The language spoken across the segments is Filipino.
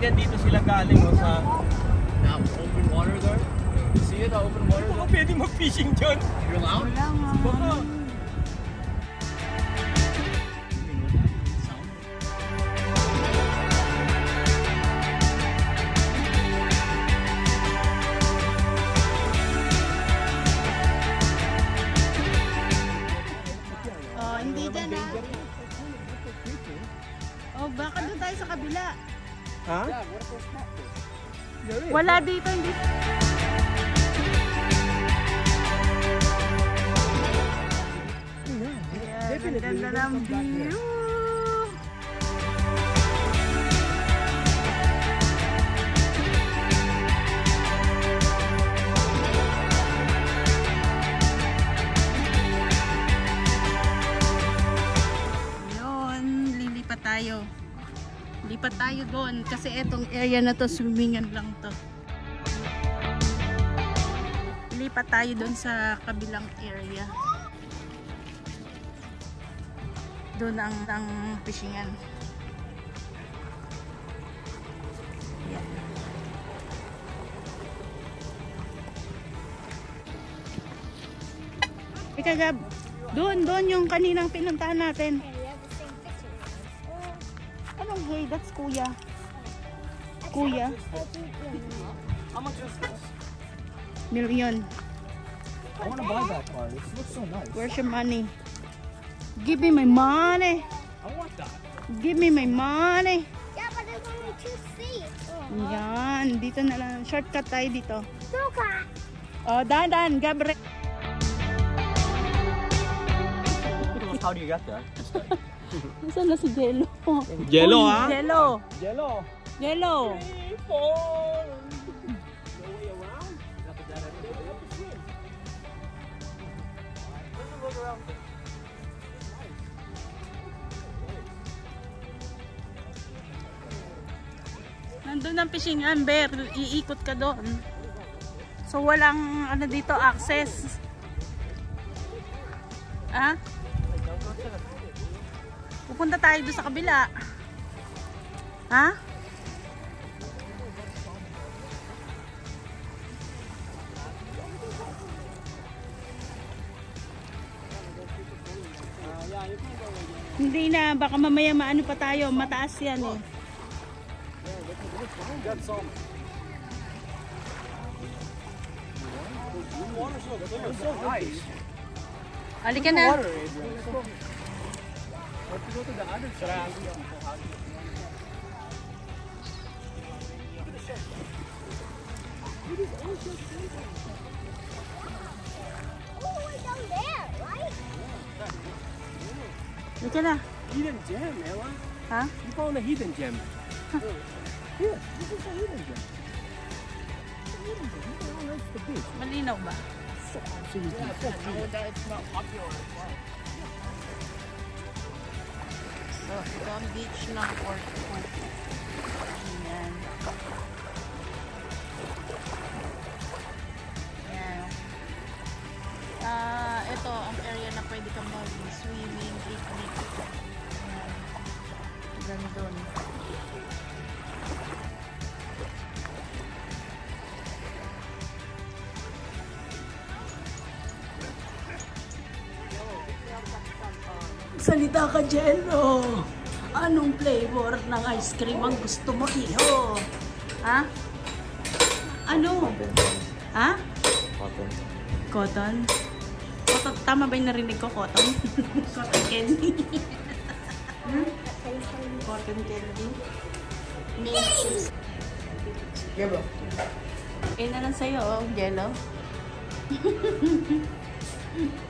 then dito sila galing sa open water there. See it, open water. Baka pwede mag-fishing dyan. You're allowed? Wala nga. Baka. Oh, hindi dyan ah. Oh, baka doon tayo sa kabila. Ha? Wala dito, hindi. Ang ganda ng view. Yun, lilipat tayo. Lipat tayo doon kasi etong area na to, swimmingan lang to. Lipat tayo doon sa kabilang area. Doon ang fishingan. Yan. Ika Gab, doon yung kaninang pinuntahan natin. Anong hey? That's kuya. Kuya. How much is this? Million. I want to buy that car. This looks so nice. Where's your money? Give me my money. I want that. Give me my money. Yeah, but there's only 2 seats. Yan, dito na lang. Shortcut tayo dito. Suka! Oh, dahan, Gabriel. How do you get there? Nasaan na si Jello? Jello, Uy, ha? Jello. Jello. Jello. 3, 4. No way around? Nandun ang fishing amber. Iikot ka doon. So walang ano dito access. Ah? Pupunta tayo doon sa kabila. Ha? Hindi na, baka mamaya maano pa tayo, mataas yan eh. Halika na. Oh, way down there, right? Halika na. Hidden gem, Ella. Ha? You found a hidden gem. Here, this is a hidden gem. Malinaw ba? So, ito ang beach ng Port Cook. Ayan. Ayan. Ito ang area na pwede ka mag-swimming, picnic. Ayan. Gandun. Salita ka, Jello. Anong flavor ng ice cream ang gusto mo, Iho? Ha? Ano? Ha? Cotton. Cotton? Cotton? Tama ba yung narinig ko, cotton? Cotton candy? Cotton candy? Mix. Yeah, bro. Okay na lang sa'yo, oh, Jello.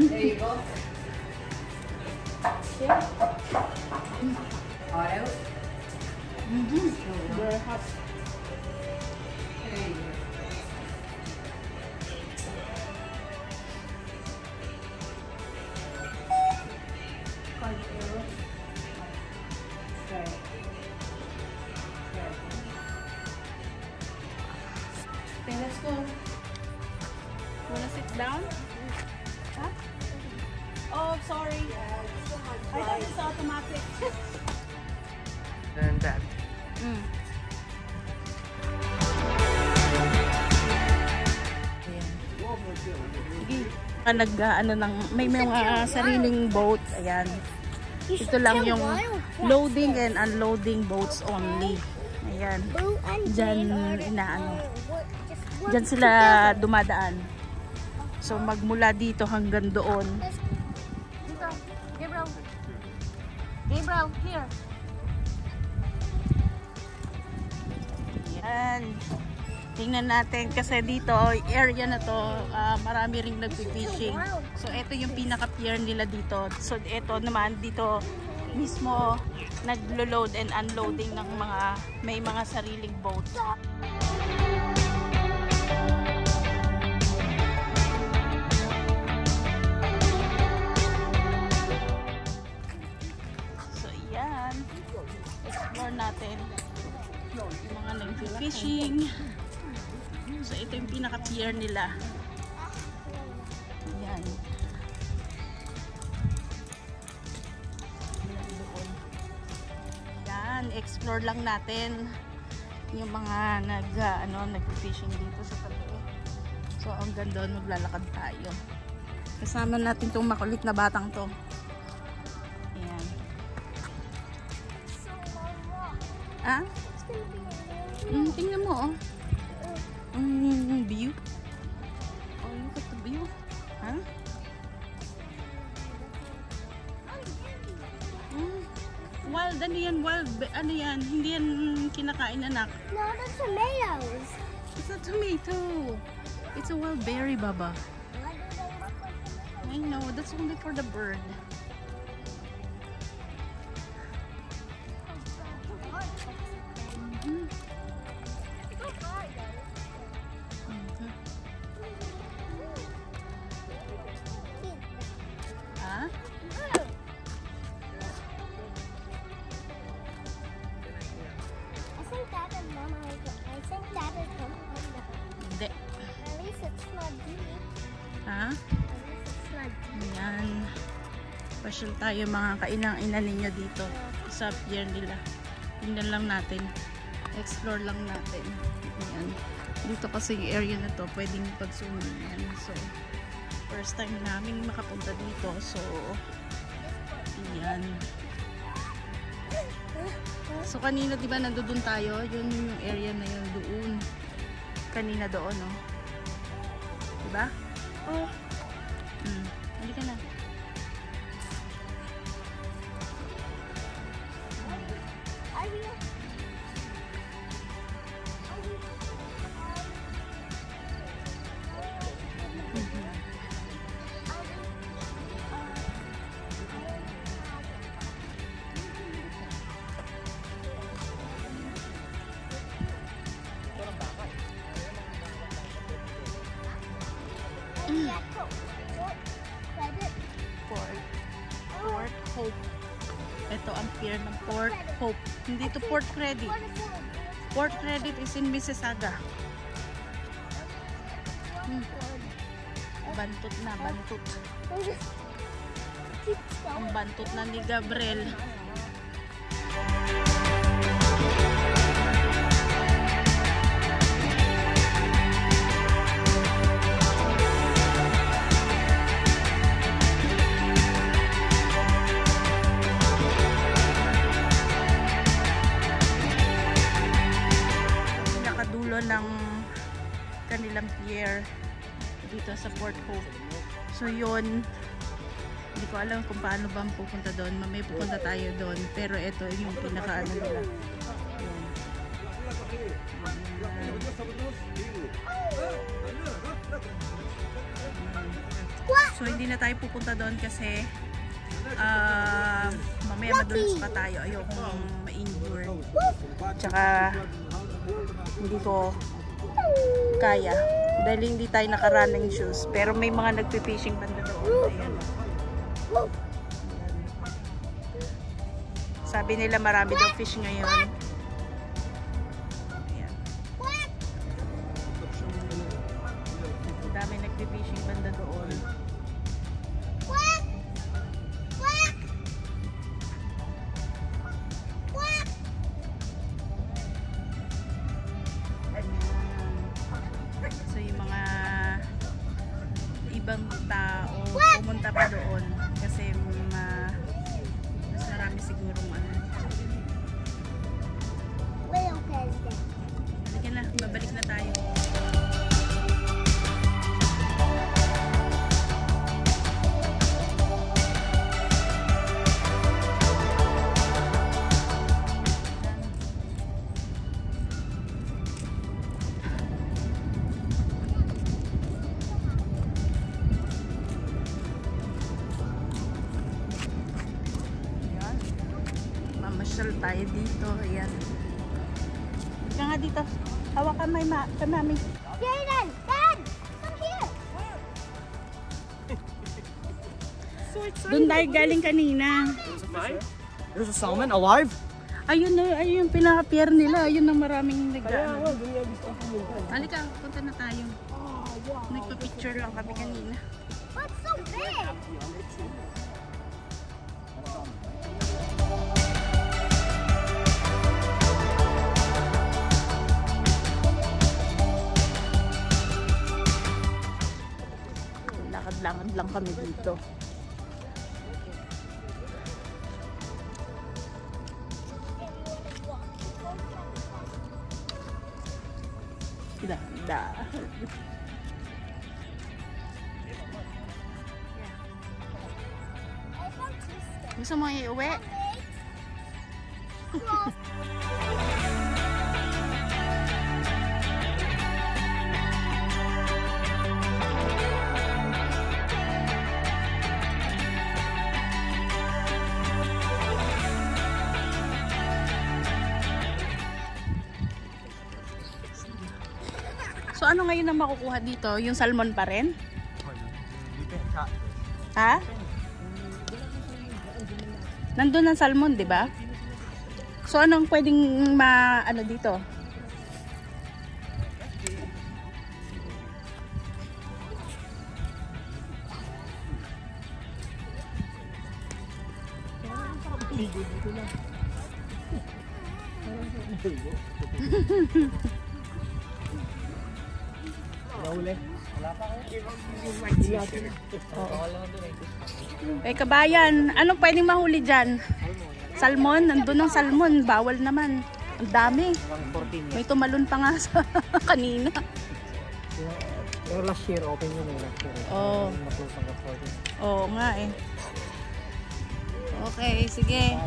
There you go. Oil. Very hot. There you go. Okay, let's go. Wanna sit down? Huh? Oh, sorry. I thought it's automatic. And that. May mga sariling boat. Ayan. Ito lang yung loading and unloading boats only. Ayan. Diyan Diyan sila dumadaan. So magmula dito hanggang doon. Dito. Gabriel. Gabriel, here. Ayan. Tingnan natin kasi dito, area na to, marami ring nagpi-fishing. So, ito yung pinaka-pier nila dito. So, ito naman dito mismo naglo-load and unloading ng may mga sariling boat. So, yan. Explore natin yung mga nagpi-fishing. So, ito yung pinaka-pier nila. Ayan. Ayan, explore lang natin yung mga nag-fishing dito sa tabi. So, hanggang doon maglalakad tayo. Kasama natin tong makulit na batang to. Ayan. Ah? Tingnan mo, oh. View. Oh, look at the view. Huh? Wild, ano yan? Hindi yan kinakain, anak. No, the tomatoes. It's a tomato. It's a wild berry, Baba. Why do they look like tomatoes? I know, that's only for the bird. Ah? I think that is Mama. Hindi. At least it's not deep. Ha? At least it's not deep. Ayan. Pasyal tayo mga kainang-ina ninyo dito sa pier nila. Tingnan lang natin. Explore lang natin. Ayan. Dito kasi yung area na to, pwedeng pag-swimming yan. So, first time namin makapunta dito. So, ayan. So, kanina diba nandoon tayo? Yun yung area na yun doon. Kanina doon, no? Diba? Oh. Halika na. Are you? Port Hope. Ito ang pier ng Port Hope. Hindi to Port Credit. Port Credit is in Mississauga. Bantot na, bantot. Ang bantot na ni Gabriel. Ng kanilang pier dito sa Port Hope. So yun, hindi ko alam kung paano ba pupunta doon. Mamaya pupunta tayo doon. Pero ito yung pinaka-ano nila. So hindi na tayo pupunta doon kasi mamaya madulas pa tayo. Ayokong ma-injure. Tsaka hindi ko kaya dahil hindi tayo naka-running shoes, pero may mga nagpi-fishing banda doon. Ayan. Sabi nila marami daw fish ngayon. Ayan. Dami nagpi-fishing banda doon. So yung mga ibang tao pa doon. Kasi mas marami sigurong ano. Little president. Sige na, babalik na tayo. Mamasyal tayo dito. Ayan. Ika nga dito. Hawakan may mami. Jaden! Dad! Come here! Doon tayo galing kanina. There's a salmon alive? Ayun na, ayun yung pinaka-pier nila. Ayun ang maraming nagdaan. doon nga gusto kong pumunta. Halika, punta na tayo. Nagpa-picture lang kami kanina. What's so big? Lakad-lakad lang kami dito. Ganda. Gusto mo iuwi? So ano ngayon ang makukuha dito? Yung salmon pa rin? Ha? Nandun ang salmon, di ba? So anong pwedeng ano dito? Nahuli. Wala pa kayo. Eh kabayan, anong pwedeng mahuli dyan? Salmon? Nandun ang salmon. Bawal naman. Ang dami. May tumalon pa nga sa kanina. Pero last year, open yun eh. Last year. Oo. Na-close ang recording. Oo nga eh. Okay, sige.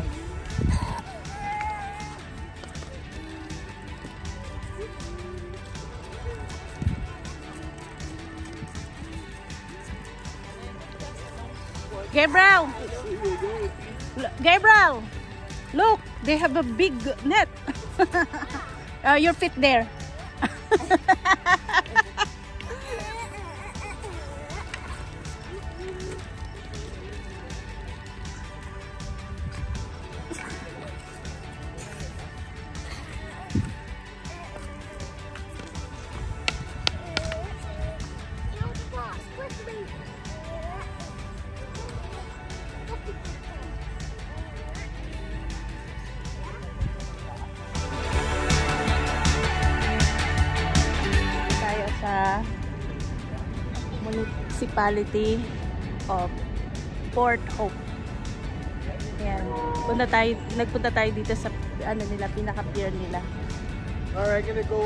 Gabriel! Gabriel! Look! They have a big net. Your feet there. Sa municipality of Port Hope. Ayan. Nagpunta tayo dito sa ano nila, pinaka-pier nila. Alright, gonna go